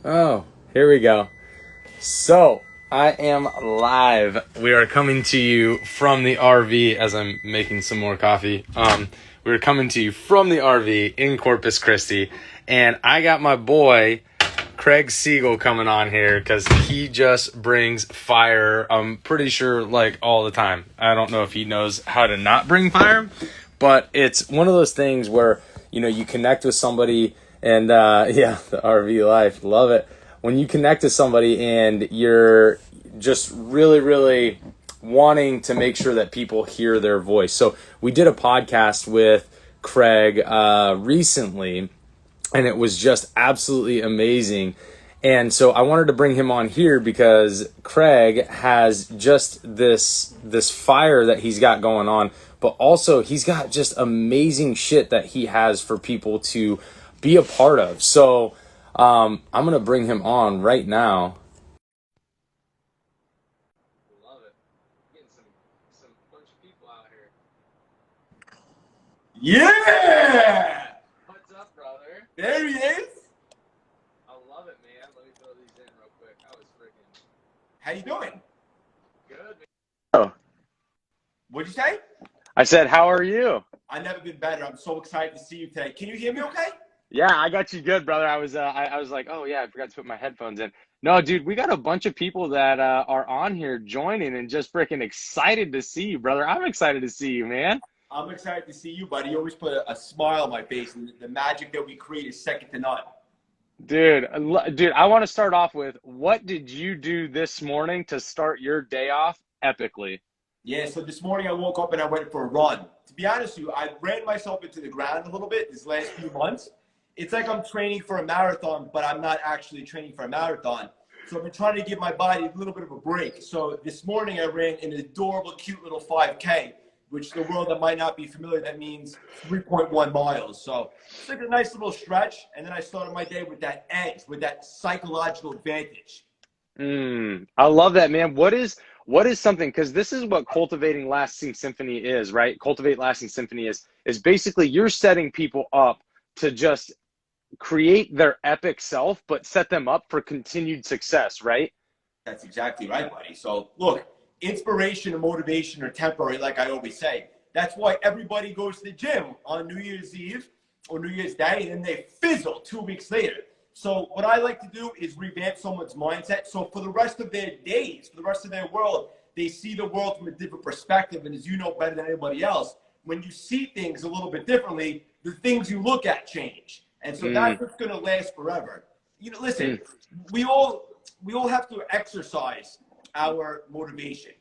Oh, here we go. So, I am live. We are coming to you from the RV as I'm making some more coffee. We're coming to you from the RV in Corpus Christi, and I got my boy Craig Siegel coming on here because he just brings fire. I'm pretty sure like all the time. I don't know if he knows how to not bring fire, but it's one of those things where you connect with somebody and yeah, the RV life, love it. When you connect to somebody and you're just really wanting to make sure that people hear their voice. So we did a podcast with Craig recently, and it was just absolutely amazing. And so I wanted to bring him on here because Craig has just this fire that he's got going on, but also he's got just amazing shit that he has for people to be a part of. So I'm going to bring him on right now. Love it. Getting some bunch of people out here. Yeah! What's up, brother? There he is. I love it, man. Let me throw these in real quick. I was freaking How you doing? good, man. Oh, What'd you say? I said, how are you? I've never been better. I'm so excited to see you today. Can you hear me okay? Yeah, I got you good, brother. I was like, oh yeah, I forgot to put my headphones in. No, dude, we got a bunch of people that are on here joining and just freaking excited to see you, brother. I'm excited to see you, man. I'm excited to see you, buddy. You always put a smile on my face, and the magic that we create is second to none. Dude, I want to start off with, what did you do this morning to start your day off epically? Yeah, so this morning I woke up and I went for a run. To be honest with you, I ran myself into the ground a little bit these last few months. It's like I'm training for a marathon, but I'm not actually training for a marathon. So I've been trying to give my body a little bit of a break. So this morning I ran an adorable, cute little 5K, which the world that might not be familiar, that means 3.1 miles. So it's like a nice little stretch. And then I started my day with that edge, with that psychological advantage. I love that, man. What is something, because this is what cultivating lasting symphony is, right? Cultivate lasting symphony is basically you're setting people up to just create their epic self, but set them up for continued success, right? That's exactly right, buddy. So look, inspiration and motivation are temporary, like I always say. That's why everybody goes to the gym on New Year's Eve or New Year's Day, and then they fizzle 2 weeks later. So what I like to do is revamp someone's mindset. So for the rest of their days, for the rest of their world, they see the world from a different perspective. And as you know better than anybody else, when you see things a little bit differently, the things you look at change. And so that's what's going to last forever. Listen, we all have to exercise our motivation,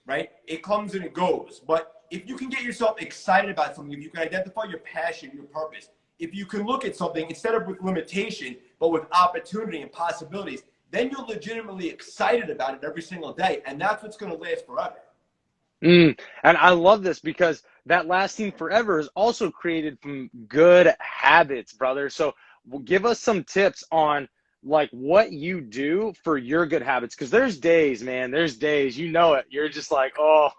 right? It comes and it goes. But if you can get yourself excited about something, if you can identify your passion, your purpose, if you can look at something instead of with limitation, but with opportunity and possibilities, then you're legitimately excited about it every single day. And that's what's going to last forever. And I love this because that lasting forever is also created from good habits, brother. So give us some tips on like what you do for your good habits. Because there's days, man, there's days, you know it. You're just like, oh,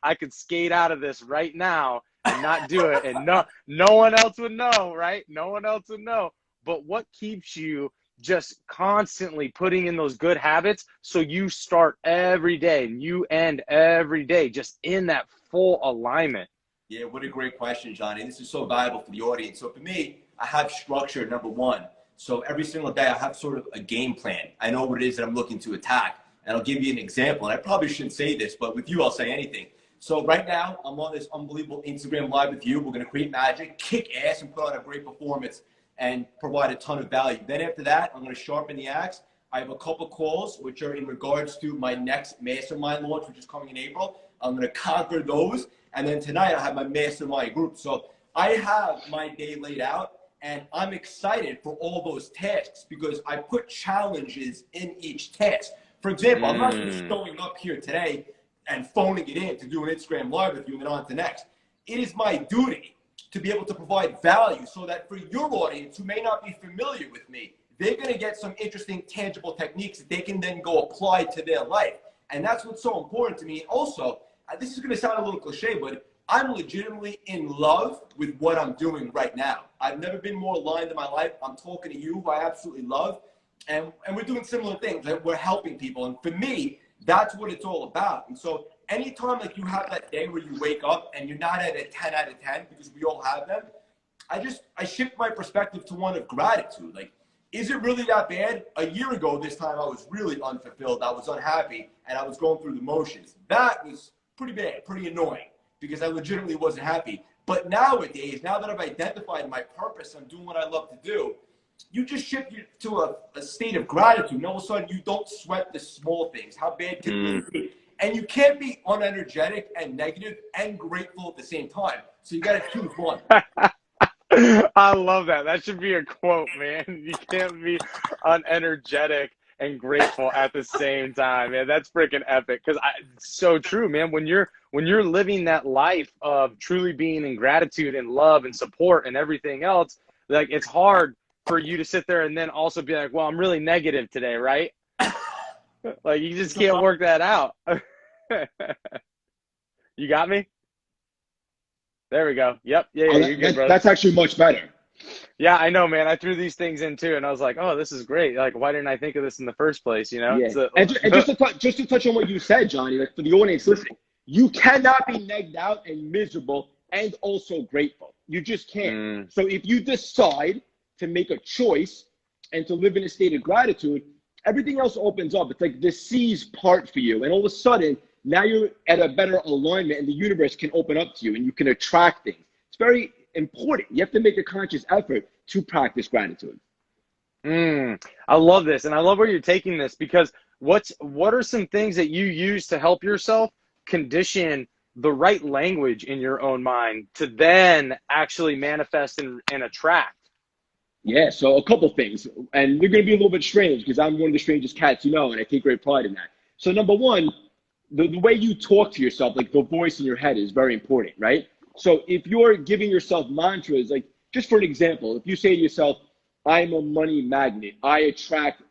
I could skate out of this right now and not do it. And no one else would know, right? No one else would know. But what keeps you just constantly putting in those good habits so you start every day and you end every day just in that full alignment? Yeah, what a great question, Johnny. This is so valuable for the audience. So for me, I have structure, number one. So every single day I have sort of a game plan. I know what it is that I'm looking to attack. And I'll give you an example. And I probably shouldn't say this, but with you, I'll say anything. So right now, I'm on this unbelievable Instagram Live with you. We're going to create magic, kick ass, and put on a great performance and provide a ton of value. Then after that, I'm going to sharpen the axe. I have a couple calls, which are in regards to my next mastermind launch, which is coming in April. I'm going to conquer those. And then tonight, I have my mastermind group. So I have my day laid out, and I'm excited for all those tasks because I put challenges in each task. For example, I'm not just showing up here today and phoning it in to do an Instagram Live with you and then on to the next. It is my duty to be able to provide value so that for your audience who may not be familiar with me, they're going to get some interesting, tangible techniques that they can then go apply to their life. And that's what's so important to me. Also, this is going to sound a little cliche, but I'm legitimately in love with what I'm doing right now. I've never been more aligned in my life. I'm talking to you, who I absolutely love. and we're doing similar things. Like we're helping people, and for me, that's what it's all about. And so, anytime like you have that day where you wake up and you're not at a 10 out of 10, because we all have them, I shift my perspective to one of gratitude. Like, is it really that bad? A year ago, this time I was really unfulfilled. I was unhappy, and I was going through the motions. That was pretty bad, pretty annoying, because I legitimately wasn't happy. But nowadays, now that I've identified my purpose, I'm doing what I love to do, you just shift to a state of gratitude. And all of a sudden, you don't sweat the small things. How bad can it be? And you can't be unenergetic and negative and grateful at the same time. So you got to choose one. I love that. That should be a quote, man. You can't be unenergetic and grateful at the same time, man. That's freaking epic. Because it's so true, man. When you're living that life of truly being in gratitude and love and support and everything else, like it's hard for you to sit there and then also be like, well, I'm really negative today, right? Like you just can't work that out. You got me? There we go. Yep. Yeah, you're good, brother. That's actually much better. Yeah, I know, man. I threw these things in too, and I was like, oh, this is great. Like, why didn't I think of this in the first place, you know? Yeah. So, and just to touch on what you said, Johnny, like for the audience listening, you cannot be negged out and miserable and also grateful. You just can't. So if you decide to make a choice and to live in a state of gratitude, everything else opens up. It's like the seas part for you. And all of a sudden, now you're at a better alignment and the universe can open up to you and you can attract things. It's very important. You have to make a conscious effort to practice gratitude. I love this. And I love where you're taking this, because what are some things that you use to help yourself condition the right language in your own mind to then actually manifest and attract? Yeah, so a couple things. And they're going to be a little bit strange because I'm one of the strangest cats you know, and I take great pride in that. So number one, the way you talk to yourself, like the voice in your head is very important, right? So if you're giving yourself mantras, like just for an example, if you say to yourself, I'm a money magnet, I attract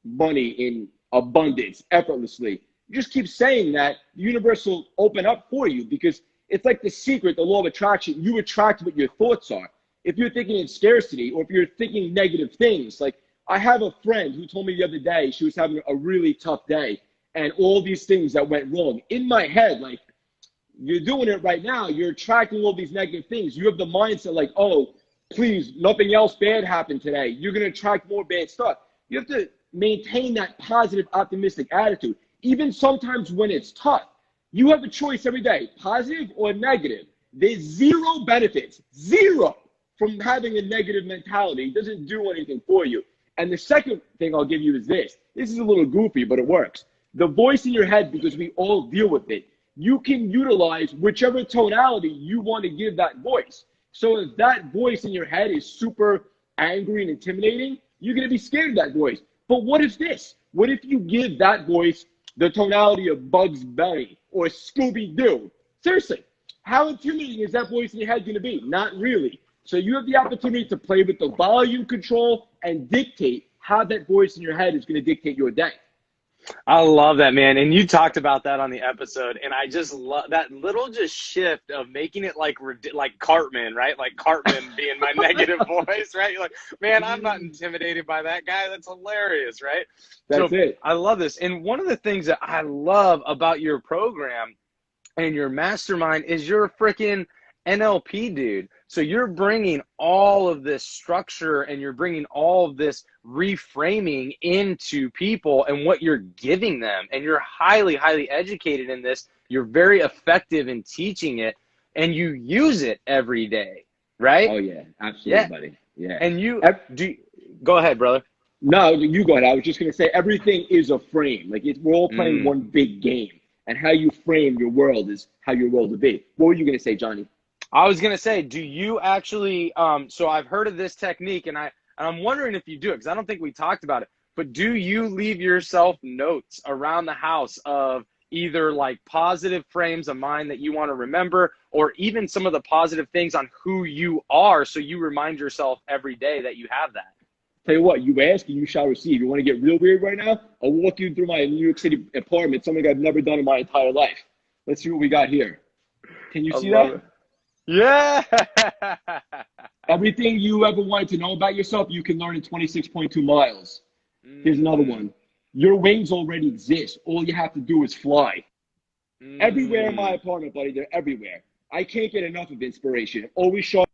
money in abundance, effortlessly, you just keep saying that, the universe will open up for you, because it's like the secret, the law of attraction. You attract what your thoughts are. If you're thinking in scarcity, or if you're thinking negative things, like I have a friend who told me the other day she was having a really tough day and all these things that went wrong. In my head, like, you're doing it right now. You're attracting all these negative things. You have the mindset like, oh, please, nothing else bad happened today. You're going to attract more bad stuff. You have to maintain that positive, optimistic attitude. Even sometimes when it's tough, you have a choice every day, positive or negative. There's zero benefits, zero, from having a negative mentality. It doesn't do anything for you. And the second thing I'll give you is this. This is a little goofy, but it works. The voice in your head, because we all deal with it, you can utilize whichever tonality you want to give that voice. So if that voice in your head is super angry and intimidating, you're going to be scared of that voice. But what if this? What if you give that voice the tonality of Bugs Bunny or Scooby-Doo? Seriously, how intimidating is that voice in your head going to be? Not really. So you have the opportunity to play with the volume control and dictate how that voice in your head is going to dictate your day. I love that, man. And you talked about that on the episode, and I just love that little just shift of making it like Cartman, right? Like Cartman being my negative voice, right? You're like, man, I'm not intimidated by that guy. That's hilarious, right? That's it. I love this. And one of the things that I love about your program and your mastermind is you're a freaking NLP dude. So you're bringing all of this structure and you're bringing all of this reframing into people and what you're giving them. And you're highly, highly educated in this. You're very effective in teaching it, and you use it every day, right? Oh, yeah. Absolutely, buddy. Yeah. And go ahead, brother. No, you go ahead. I was just going to say everything is a frame. Like we're all playing one big game. And how you frame your world is how your world will be. What were you going to say, Johnny? I was going to say, do you actually, so I've heard of this technique, and I'm wondering if you do it, because I don't think we talked about it, but do you leave yourself notes around the house of either like positive frames of mind that you want to remember, or even some of the positive things on who you are, so you remind yourself every day that you have that? Tell you what, you ask and you shall receive. You want to get real weird right now? I'll walk you through my New York City apartment, something I've never done in my entire life. Let's see what we got here. Can you see that? Yeah. Everything you ever wanted to know about yourself, you can learn in 26.2 miles. Here's another one. Your wings already exist. All you have to do is fly. Everywhere in my apartment, buddy, they're everywhere. I can't get enough of inspiration. Always sharpening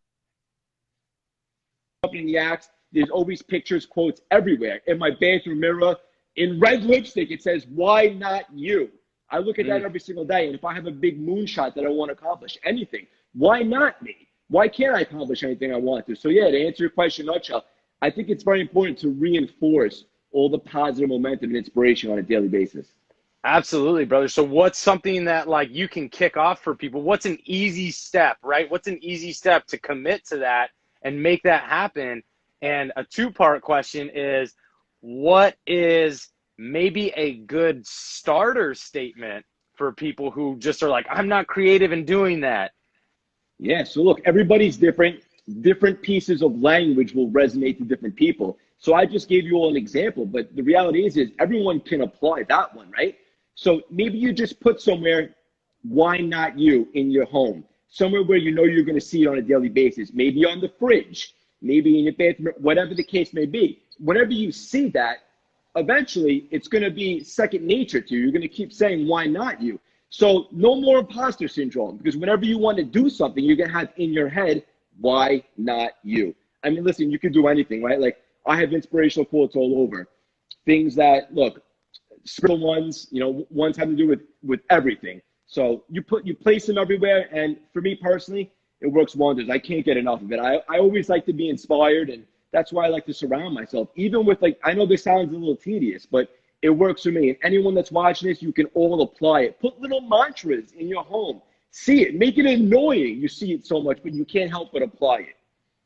the axe. There's always pictures, quotes everywhere. In my bathroom mirror, in red lipstick, it says, "Why not you?" I look at that every single day. And if I have a big moonshot that I want to accomplish, anything, why not me? Why can't I accomplish anything I want to? So yeah, to answer your question in a nutshell, I think it's very important to reinforce all the positive momentum and inspiration on a daily basis. Absolutely, brother. So what's something that like you can kick off for people? What's an easy step, right? What's an easy step to commit to that and make that happen? And a two-part question is, what is maybe a good starter statement for people who just are like, I'm not creative in doing that? Yeah, so look, everybody's different. Different pieces of language will resonate to different people. So I just gave you all an example, but the reality is everyone can apply that one, right? So maybe you just put somewhere, "Why not you?" in your home, somewhere where you know you're going to see it on a daily basis, maybe on the fridge, maybe in your bathroom, whatever the case may be. Whenever you see that, eventually it's going to be second nature to you. You're going to keep saying, "Why not you?" So no more imposter syndrome, because whenever you want to do something, you're going to have in your head, "Why not you?" I mean, listen, you can do anything, right? Like, I have inspirational quotes all over. Things that, look, spiritual ones, ones have to do with everything. So you place them everywhere, and for me personally, it works wonders. I can't get enough of it. I always like to be inspired, and that's why I like to surround myself. Even with, like, I know this sounds a little tedious, but it works for me. And anyone that's watching this, you can all apply it. Put little mantras in your home. See it. Make it annoying. You see it so much, but you can't help but apply it.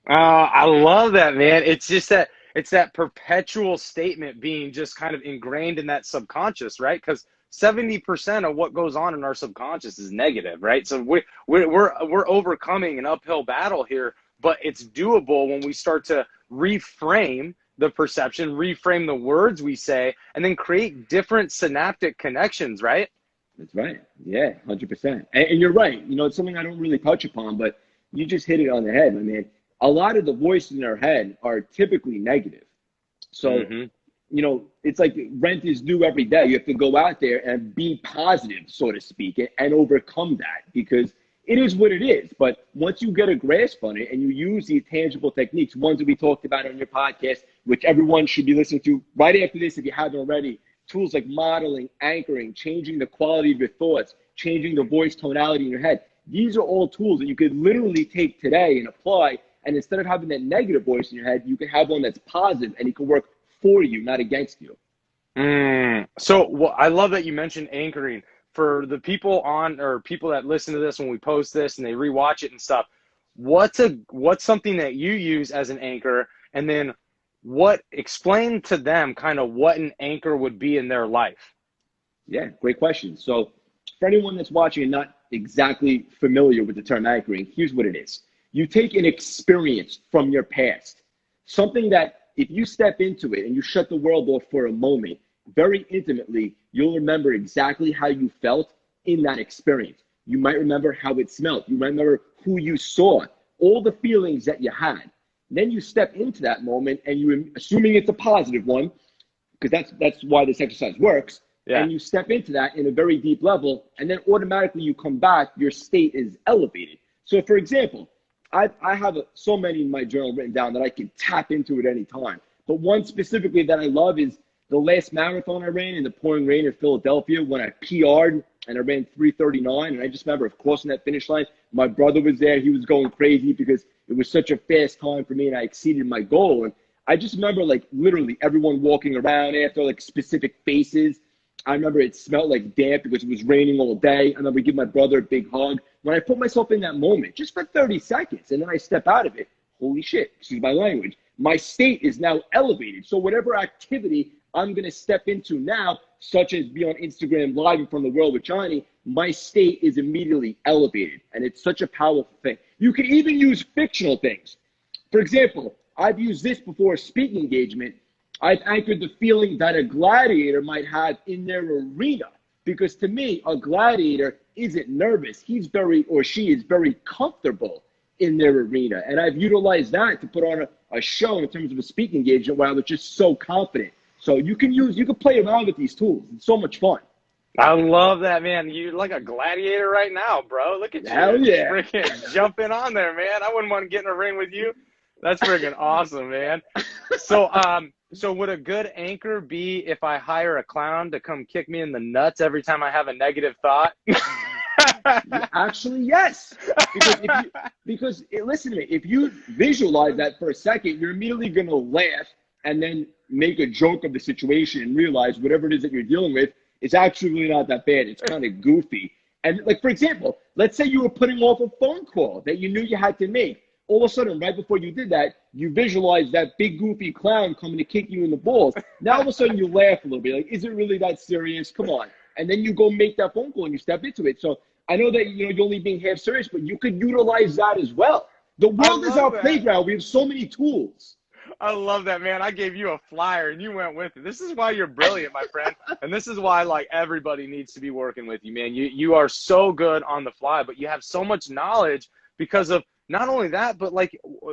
I love that, man. It's just that it's that perpetual statement being just kind of ingrained in that subconscious, right? Because 70% of what goes on in our subconscious is negative, right? So we're overcoming an uphill battle here, but it's doable when we start to reframe the perception, reframe the words we say, and then create different synaptic connections, right? That's right. Yeah, 100%. And you're right. It's something I don't really touch upon, but you just hit it on the head. I mean, a lot of the voices in our head are typically negative. So, it's like rent is due every day. You have to go out there and be positive, so to speak, and overcome that, because it is what it is. But once you get a grasp on it and you use these tangible techniques, ones that we talked about on your podcast, which everyone should be listening to right after this if you haven't already, tools like modeling, anchoring, changing the quality of your thoughts, changing the voice tonality in your head. These are all tools that you could literally take today and apply. And instead of having that negative voice in your head, you can have one that's positive, and it can work for you, not against you. So I love that you mentioned anchoring. For the people people that listen to this when we post this and they rewatch it and stuff, what's something that you use as an anchor, and then explain to them kind of what an anchor would be in their life? Yeah, great question. So for anyone that's watching and not exactly familiar with the term anchoring, here's what it is. You take an experience from your past, something that if you step into it and you shut the world off for a moment, very intimately, you'll remember exactly how you felt in that experience. You might remember how it smelled. You might remember who you saw, all the feelings that you had. Then you step into that moment and you, assuming it's a positive one, because that's why this exercise works, and you step into that in a very deep level, and then automatically you come back, your state is elevated. So for example, I have so many in my journal written down that I can tap into at any time. But one specifically that I love is the last marathon I ran in the pouring rain in Philadelphia, when I PR'd and I ran 3:39. And I just remember crossing that finish line. My brother was there. He was going crazy because it was such a fast time for me and I exceeded my goal. And I just remember, like, literally everyone walking around after, like, specific faces. I remember it smelled like damp because it was raining all day. I remember giving my brother a big hug. When I put myself in that moment, just for 30 seconds, and then I step out of it, holy shit, excuse my language, my state is now elevated. So whatever activity I'm going to step into now, such as be on Instagram Live in front of the world with Johnny, my state is immediately elevated. And it's such a powerful thing. You can even use fictional things. For example, I've used this before a speaking engagement. I've anchored the feeling that a gladiator might have in their arena. Because to me, a gladiator isn't nervous. She is very comfortable in their arena. And I've utilized that to put on a show in terms of a speaking engagement where I was just so confident. So you can play around with these tools. It's so much fun. I love that, man. You're like a gladiator right now, bro. Look at you. Hell yeah. Freaking jumping on there, man. I wouldn't want to get in a ring with you. That's freaking awesome, man. So would a good anchor be if I hire a clown to come kick me in the nuts every time I have a negative thought? Actually, yes. Because listen to me, if you visualize that for a second, you're immediately going to laugh and then make a joke of the situation and realize whatever it is that you're dealing with is actually really not that bad. It's kind of goofy. And like, for example, let's say you were putting off a phone call that you knew you had to make. All of a sudden, right before you did that, you visualized that big goofy clown coming to kick you in the balls. Now all of a sudden you laugh a little bit. Like, is it really that serious? Come on. And then you go make that phone call and you step into it. So I know that you're only being half serious, but you could utilize that as well. The world is our playground. We have so many tools. I love that, man. I gave you a flyer and you went with it. This is why you're brilliant, my friend. And this is why, like, everybody needs to be working with you, man. You are so good on the fly, but you have so much knowledge because of not only that, but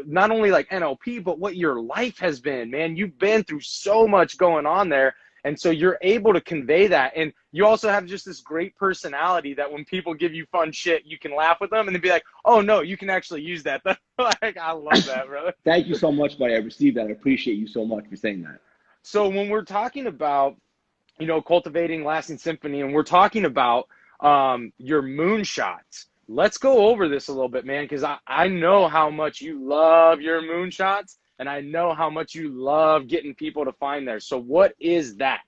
not only NLP, but what your life has been, man. You've been through so much going on there. And so you're able to convey that. And you also have just this great personality that when people give you fun shit, you can laugh with them and then be like, oh, no, you can actually use that. Like, I love that, brother. Thank you so much, buddy. I received that. I appreciate you so much for saying that. So when we're talking about, cultivating lasting symphony and we're talking about your moonshots, let's go over this a little bit, man, because I know how much you love your moonshots. And I know how much you love getting people to find there. So what is that?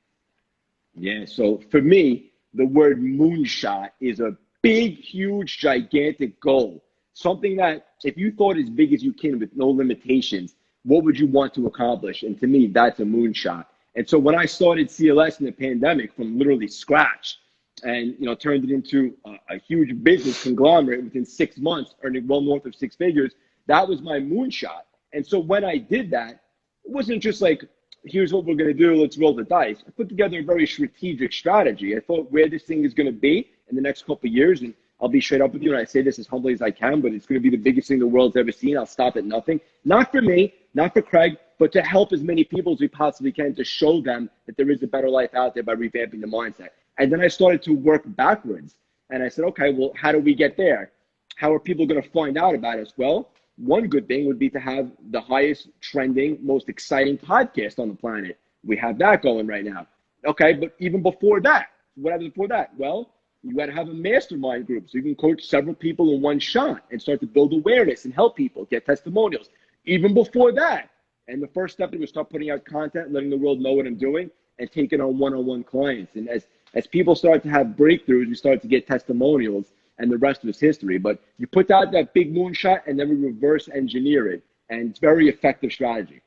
Yeah, so for me, the word moonshot is a big, huge, gigantic goal. Something that if you thought as big as you can with no limitations, what would you want to accomplish? And to me, that's a moonshot. And so when I started CLS in the pandemic from literally scratch and, turned it into a huge business conglomerate within 6 months, earning well north of 6 figures, that was my moonshot. And so when I did that, it wasn't just like, here's what we're going to do, let's roll the dice. I put together a very strategic strategy. I thought where this thing is going to be in the next couple of years, and I'll be straight up with you, and I say this as humbly as I can, but it's going to be the biggest thing the world's ever seen. I'll stop at nothing. Not for me, not for Craig, but to help as many people as we possibly can to show them that there is a better life out there by revamping the mindset. And then I started to work backwards. And I said, okay, well, how do we get there? How are people going to find out about us? Well, one good thing would be to have the highest trending, most exciting podcast on the planet. We have that going right now. Okay, but even before that, what happens before that? Well, you got to have a mastermind group so you can coach several people in one shot and start to build awareness and help people get testimonials. Even before that, and the first step was start putting out content, letting the world know what I'm doing, and taking on one-on-one clients. And as people start to have breakthroughs, we start to get testimonials, and the rest was history. But you put out that big moonshot, and then we reverse engineer it, and it's a very effective strategy.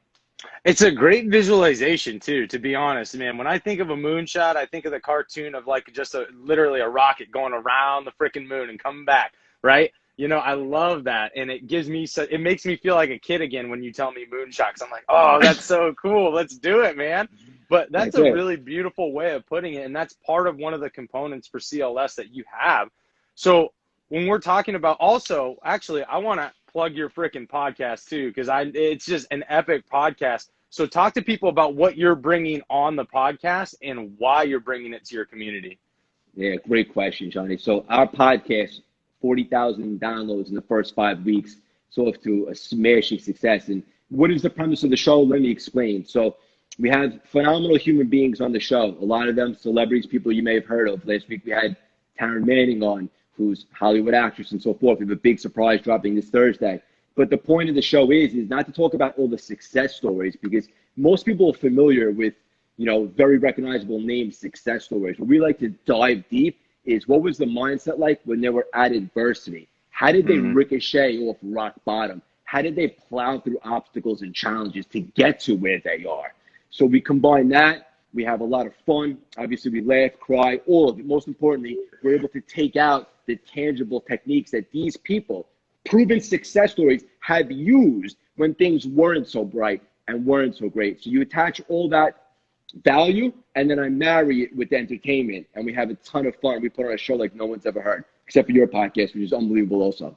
It's a great visualization too, to be honest, man. When I think of a moonshot, I think of the cartoon of like just literally a rocket going around the freaking moon and coming back, right? I love that, and it gives me it makes me feel like a kid again when you tell me moonshots. I'm like, oh, that's so cool. Let's do it, man. But that's a really beautiful way of putting it, and that's part of one of the components for CLS that you have. So when we're talking about, also, actually, I want to plug your freaking podcast too, because it's just an epic podcast. So talk to people about what you're bringing on the podcast and why you're bringing it to your community. Yeah, great question, Johnny. So our podcast, 40,000 downloads in the first 5 weeks, so off to a smashing success. And what is the premise of the show? Let me explain. So we have phenomenal human beings on the show. A lot of them celebrities, people you may have heard of. Last week we had Taryn Manning on, who's a Hollywood actress and so forth. We have a big surprise dropping this Thursday. But the point of the show is not to talk about all the success stories, because most people are familiar with, very recognizable name success stories. What we like to dive deep is, what was the mindset like when they were at adversity? How did they ricochet off rock bottom? How did they plow through obstacles and challenges to get to where they are? So we combine that. We have a lot of fun. Obviously, we laugh, cry, all of it. Most importantly, we're able to take out the tangible techniques that these people, proven success stories, have used when things weren't so bright and weren't so great. So you attach all that value, and then I marry it with entertainment, and we have a ton of fun. We put on a show like no one's ever heard, except for your podcast, which is unbelievable also.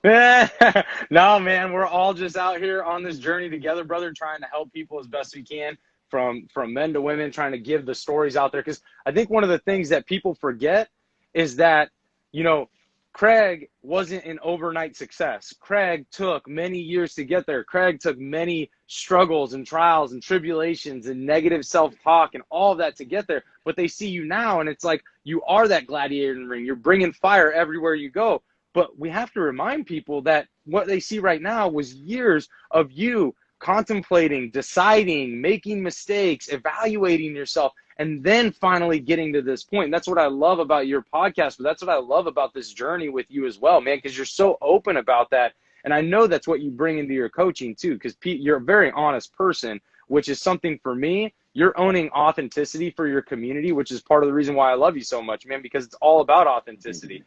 No, man, we're all just out here on this journey together, brother, trying to help people as best we can. from men to women, trying to give the stories out there. Because I think one of the things that people forget is that, you know, Craig wasn't an overnight success. Craig took many years to get there. Craig took many struggles and trials and tribulations and negative self-talk and all of that to get there. But they see you now, and it's like you are that gladiator in the ring. You're bringing fire everywhere you go. But we have to remind people that what they see right now was years of you contemplating, deciding, making mistakes, evaluating yourself, and then finally getting to this point. And that's what I love about your podcast, but that's what I love about this journey with you as well, man, because you're so open about that. And I know that's what you bring into your coaching too, because Pete, you're a very honest person, which is something for me. You're owning authenticity for your community, which is part of the reason why I love you so much, man, because it's all about authenticity.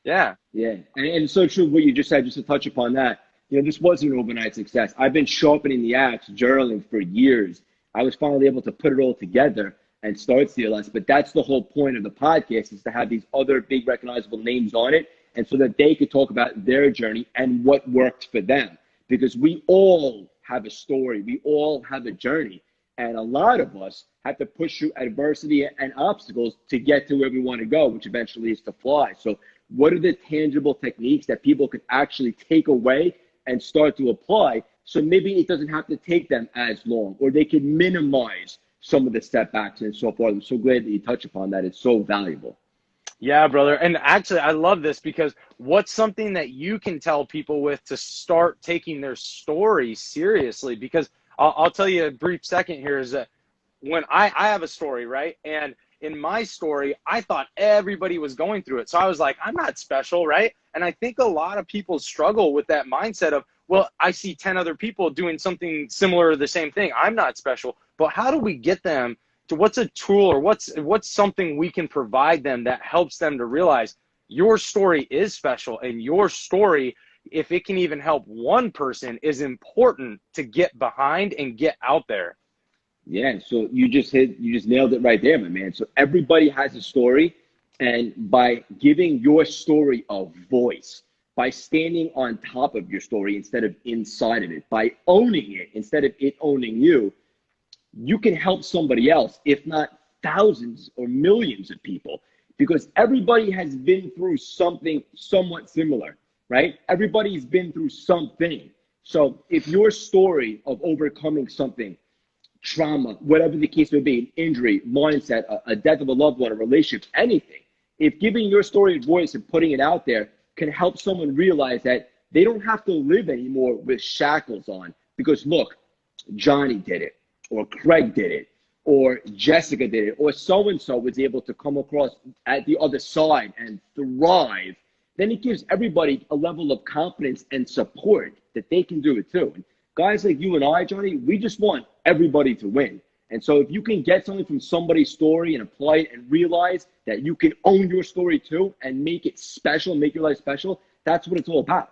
Yeah. Yeah. And so true what you just said, just to touch upon that. You know, this wasn't an overnight success. I've been sharpening the axe, journaling for years. I was finally able to put it all together and start CLS. But that's the whole point of the podcast, is to have these other big recognizable names on it, and so that they could talk about their journey and what worked for them. Because we all have a story. We all have a journey. And a lot of us have to push through adversity and obstacles to get to where we want to go, which eventually is to fly. So what are the tangible techniques that people could actually take away and start to apply, so maybe it doesn't have to take them as long, or they can minimize some of the setbacks and so forth. I'm so glad that you touch upon that. It's so valuable. Yeah, brother. And actually, I love this, because what's something that you can tell people with to start taking their story seriously? Because I'll tell you a brief second here, is that when I have a story, right? And in my story, I thought everybody was going through it. So I was like, I'm not special, right? And I think a lot of people struggle with that mindset of, well, I see 10 other people doing something similar to the same thing. I'm not special. But how do we get them to, what's a tool, or what's something we can provide them that helps them to realize your story is special, and your story, if it can even help one person, is important to get behind and get out there? Yeah, so you just nailed it right there, my man. So everybody has a story, and by giving your story a voice, by standing on top of your story instead of inside of it, by owning it instead of it owning you, you can help somebody else, if not thousands or millions of people, because everybody has been through something somewhat similar, right? Everybody's been through something. So if your story of overcoming something, trauma, whatever the case may be, an injury, mindset, a death of a loved one, a relationship, anything, if giving your story a voice and putting it out there can help someone realize that they don't have to live anymore with shackles on, because look, Johnny did it, or Craig did it, or Jessica did it, or so-and-so was able to come across at the other side and thrive, then it gives everybody a level of confidence and support that they can do it too. And guys like you and I, Johnny, we just want everybody to win. And so if you can get something from somebody's story and apply it and realize that you can own your story too and make it special, make your life special, that's what it's all about.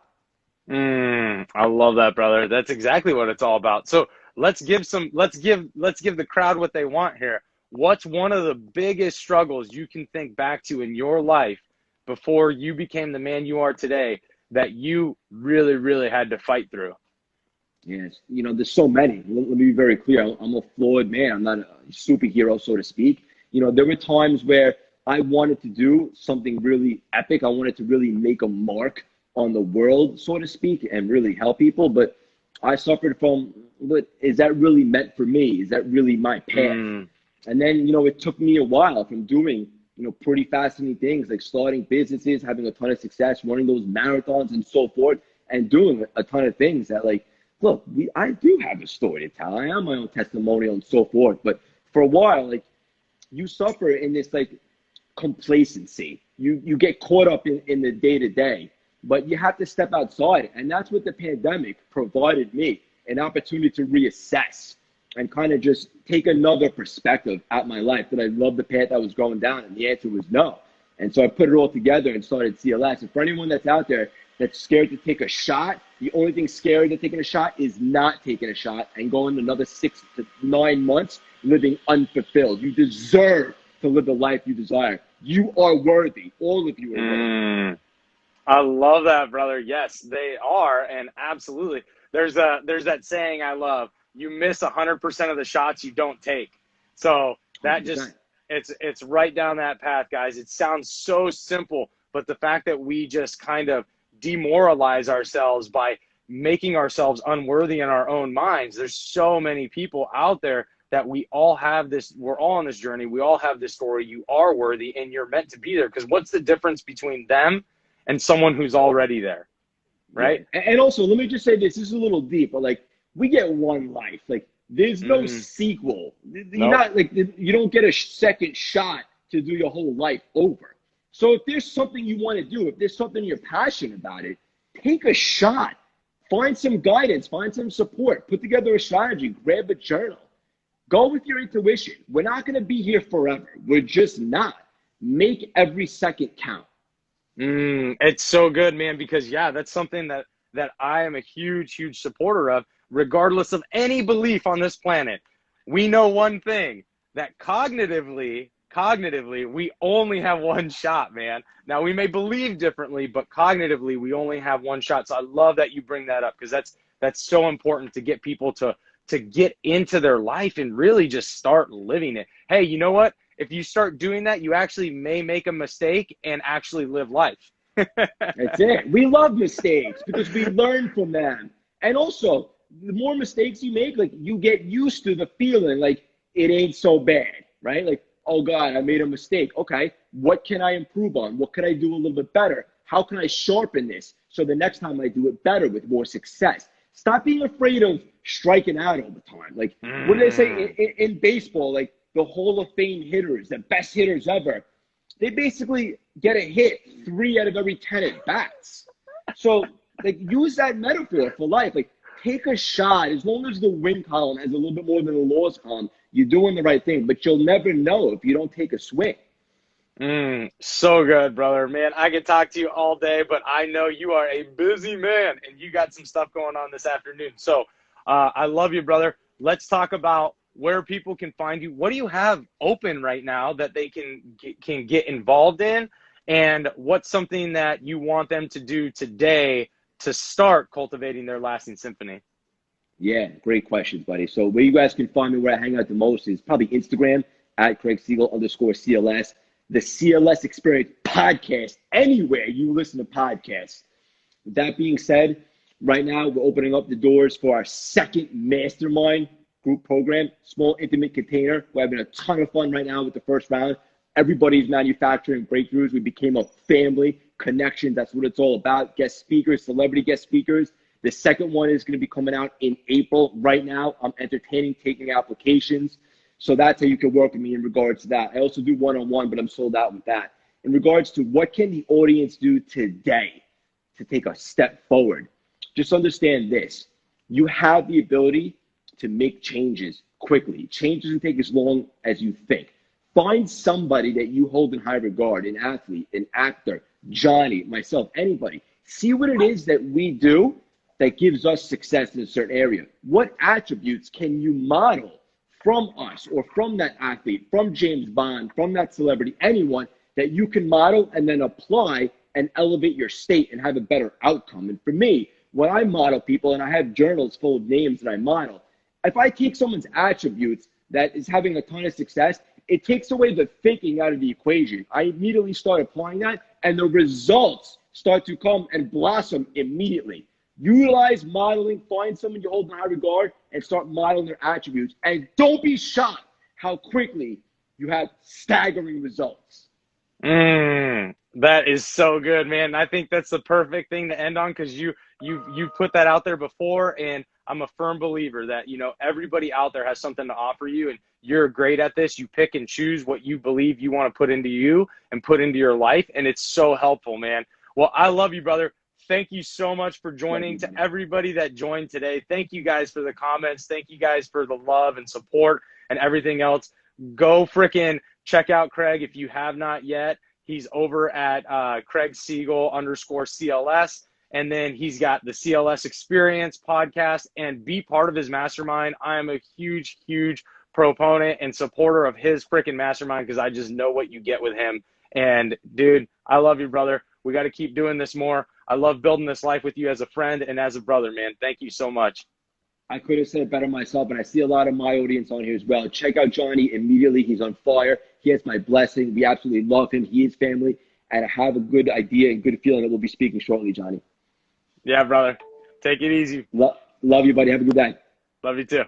I love that, brother. That's exactly what it's all about. So let's give the crowd what they want here. What's one of the biggest struggles you can think back to in your life before you became the man you are today that you really, really had to fight through? Yes, you know, there's so many. Let me be very clear. I'm a flawed man. I'm not a superhero, so to speak. You know, there were times where I wanted to do something really epic. I wanted to really make a mark on the world, so to speak, and really help people. But I suffered from, but is that really meant for me? Is that really my path? And then, you know, it took me a while from doing, you know, pretty fascinating things like starting businesses, having a ton of success, running those marathons and so forth, and doing a ton of things that, like, look, I do have a story to tell. I am my own testimonial and so forth. But for a while, like, you suffer in this, like, complacency. You get caught up in the day-to-day, but you have to step outside. And that's what the pandemic provided me, an opportunity to reassess and kind of just take another perspective at my life. That I love the path I was going down? And the answer was no. And so I put it all together and started CLS. And for anyone that's out there that's scared to take a shot, the only thing scary to taking a shot is not taking a shot and going another 6 to 9 months living unfulfilled. You deserve to live the life you desire. You are worthy. All of you are worthy. I love that, brother. Yes, they are. And absolutely. There's that saying I love, you miss 100% of the shots you don't take. So that just, it's right down that path, guys. It sounds so simple, but the fact that we just kind of demoralize ourselves by making ourselves unworthy in our own minds. There's so many people out there that we all have this, we're all on this journey. We all have this story. You are worthy and you're meant to be there. Because what's the difference between them and someone who's already there? Right. Yeah. And also, let me just say this is a little deep, but like, we get one life. Like, there's no sequel. You're not like, you don't get a second shot to do your whole life over. So if there's something you want to do, if there's something you're passionate about it, take a shot. Find some guidance, find some support, put together a strategy, grab a journal. Go with your intuition. We're not going to be here forever. We're just not. Make every second count. It's so good, man, because that's something that I am a huge, huge supporter of, regardless of any belief on this planet. We know one thing, that cognitively, we only have one shot, man. Now, we may believe differently, but cognitively, we only have one shot. So I love that you bring that up, because that's so important to get people to get into their life and really just start living it. Hey, you know what? If you start doing that, you actually may make a mistake and actually live life. That's it. We love mistakes because we learn from them. And also, the more mistakes you make, like, you get used to the feeling like it ain't so bad, right? Like, oh God, I made a mistake. Okay, what can I improve on? What can I do a little bit better? How can I sharpen this so the next time I do it better with more success? Stop being afraid of striking out all the time. Like, what do they say in baseball? Like, the Hall of Fame hitters, the best hitters ever, they basically get a hit 3 out of every 10 at bats. So, like, use that metaphor for life. Like, take a shot. As long as the win column has a little bit more than the loss column, you're doing the right thing. But you'll never know if you don't take a swing. So good, brother. Man, I could talk to you all day, but I know you are a busy man and you got some stuff going on this afternoon. So I love you, brother. Let's talk about where people can find you. What do you have open right now that they can get involved in? And what's something that you want them to do today to start cultivating their lasting symphony? Yeah, great questions, buddy. So where you guys can find me, where I hang out the most, is probably Instagram at Craig Siegel _CLS. The CLS Experience podcast, anywhere you listen to podcasts. With that being said, right now we're opening up the doors for our second mastermind group program, small intimate container. We're having a ton of fun right now with the first round. Everybody's manufacturing breakthroughs. We became a family connection. That's what it's all about. Guest speakers, celebrity guest speakers. The second one is going to be coming out in April. Right now, I'm entertaining, taking applications. So that's how you can work with me in regards to that. I also do one-on-one, but I'm sold out with that. In regards to what can the audience do today to take a step forward, just understand this. You have the ability to make changes quickly. Change doesn't take as long as you think. Find somebody that you hold in high regard, an athlete, an actor, Johnny, myself, anybody. See what it is that we do that gives us success in a certain area. What attributes can you model from us or from that athlete, from James Bond, from that celebrity, anyone that you can model and then apply and elevate your state and have a better outcome? And for me, when I model people, and I have journals full of names that I model, if I take someone's attributes that is having a ton of success, it takes away the thinking out of the equation. I immediately start applying that, and the results start to come and blossom immediately. Utilize modeling, find someone you hold in high regard, and start modeling their attributes. And don't be shocked how quickly you have staggering results. That is so good, man. I think that's the perfect thing to end on, because you put that out there before, and I'm a firm believer that, you know, everybody out there has something to offer you, and you're great at this. You pick and choose what you believe you want to put into you and put into your life, and it's so helpful, man. Well, I love you, brother. Thank you so much for joining. To everybody that joined today, thank you guys for the comments. Thank you guys for the love and support and everything else. Go frickin' check out Craig if you have not yet. He's over at Craig Siegel _CLS. And then he's got the CLS Experience podcast, and be part of his mastermind. I am a huge, huge proponent and supporter of his freaking mastermind, because I just know what you get with him. And dude, I love you, brother. We got to keep doing this more. I love building this life with you as a friend and as a brother, man. Thank you so much. I could have said it better myself, and I see a lot of my audience on here as well. Check out Johnny immediately. He's on fire. He has my blessing. We absolutely love him. He is family. And I have a good idea and good feeling that we'll be speaking shortly, Johnny. Yeah, brother. Take it easy. Love you, buddy. Have a good day. Love you too.